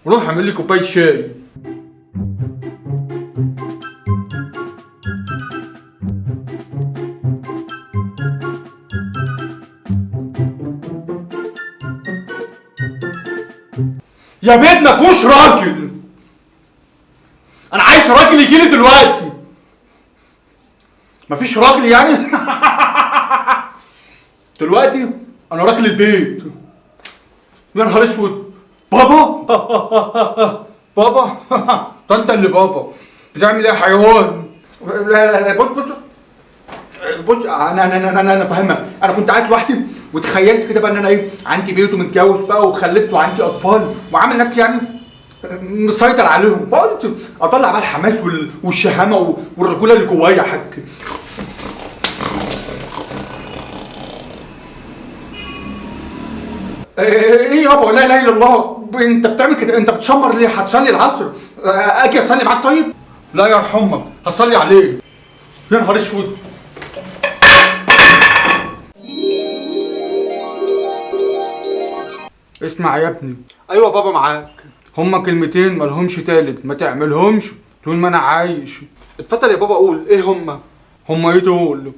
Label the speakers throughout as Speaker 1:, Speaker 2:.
Speaker 1: روح اعمل لي كوبايه شاي. يا بيت ما فيهوش راجل، انا عايز راجل يجي لي دلوقتي. مفيش راجل يعني؟ دلوقتي انا راجل البيت. يا نهار اسود، بابا. بابا. ده انت اللي بابا بتعمل ايه يا حيوان؟ لا لا لا، بص انا فاهمك. انا كنت قاعد لوحدي وتخيلت كده بقى ان انا ايه، عندي بيت ومتجوز بقى وخلفت وعندي اطفال وعامل نفسي يعني مسيطر عليهم، فقلت اطلع بقى الحماس والشهامه والرجوله اللي جوايا يا حاج. ايه يابا؟ لا اله الا الله، انت بتعمل كده؟ انت بتشمر ليه؟ هتصلي العصر؟ اجي اصلي معاك طيب؟ لا يرحمك، هصلي عليه. يا نهار اسود. اسمع يا ابني. ايوه بابا معاك. هما كلمتين مالهمش تالت، ما تعملهمش طول ما انا عايش. اتفضل يا بابا قول ايه هما. هما ايه دول؟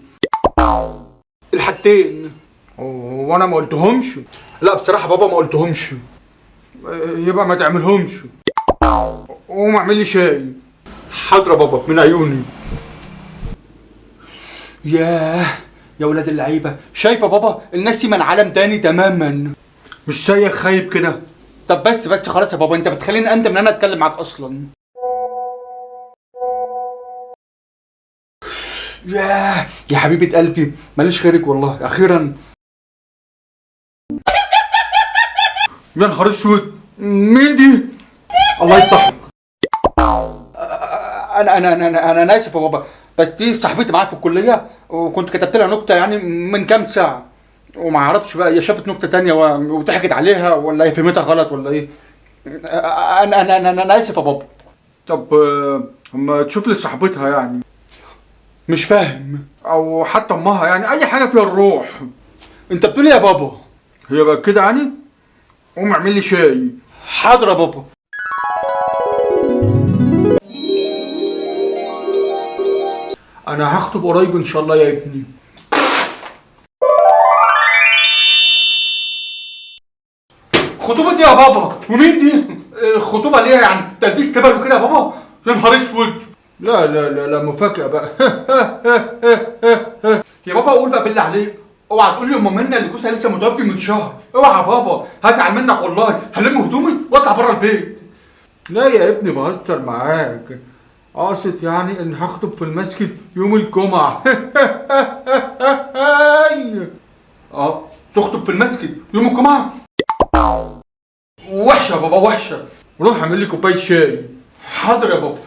Speaker 1: الحاجتين. وانا ما قلتهمش؟ لا بصراحه بابا ما قلتهمش. يبقى ما تعملهمش. قوم اعمل لي شاي. حاضر يا بابا من عيوني. ياه يا ولاد اللعيبه، شايفه بابا الناس دي من عالم تاني تماما. مش زيك خايب كده. طب بس خلاص يا بابا، انت بتخليني اندم ان انا اتكلم معاك اصلا. ياه يا حبيبه قلبي، ماليش غيرك والله اخيرا. يا نهار اسود، مين دي؟ الله يفتحك. انا اسف يا بابا، بس دي صاحبتي معاك في الكليه وكنت كتبت لها نكته يعني من كام ساعه، وما اعرفش بقى هي شافت نكته تانية وضحكت عليها ولا هي فهمتها غلط ولا ايه. انا اسف يا بابا. طب اما تشوف لي صاحبتها يعني. مش فاهم. او حتى امها يعني، اي حاجه فيها الروح. انت بتقول ايه يا بابا؟ هي بقى كده يعني. قوم اعمل لي شاي. حاضر يا بابا. انا هخطب قريب ان شاء الله يا ابني. خطوبة ايه يا بابا؟ ومين دي؟ خطوبة ليه يعني؟ تلبيس تبل وكده يا بابا؟ يا نهار اسود. لا لا لا لا، مفاجأة بقى. يا بابا قول بقى بالله عليك، اوعى تقول لي ام منى اللي جوزها لسه متوفي من شهر. اوعى يا بابا، هزعل منك والله، هلم هدومي واطلع بره البيت. لا يا ابني بهزر معاك، قاصد يعني ان هخطب في المسجد يوم الجمعة. تخطب في المسجد يوم الجمعة؟ وحشة يا بابا وحشة. روح اعمل لي كوباية شاي. حاضر يا بابا.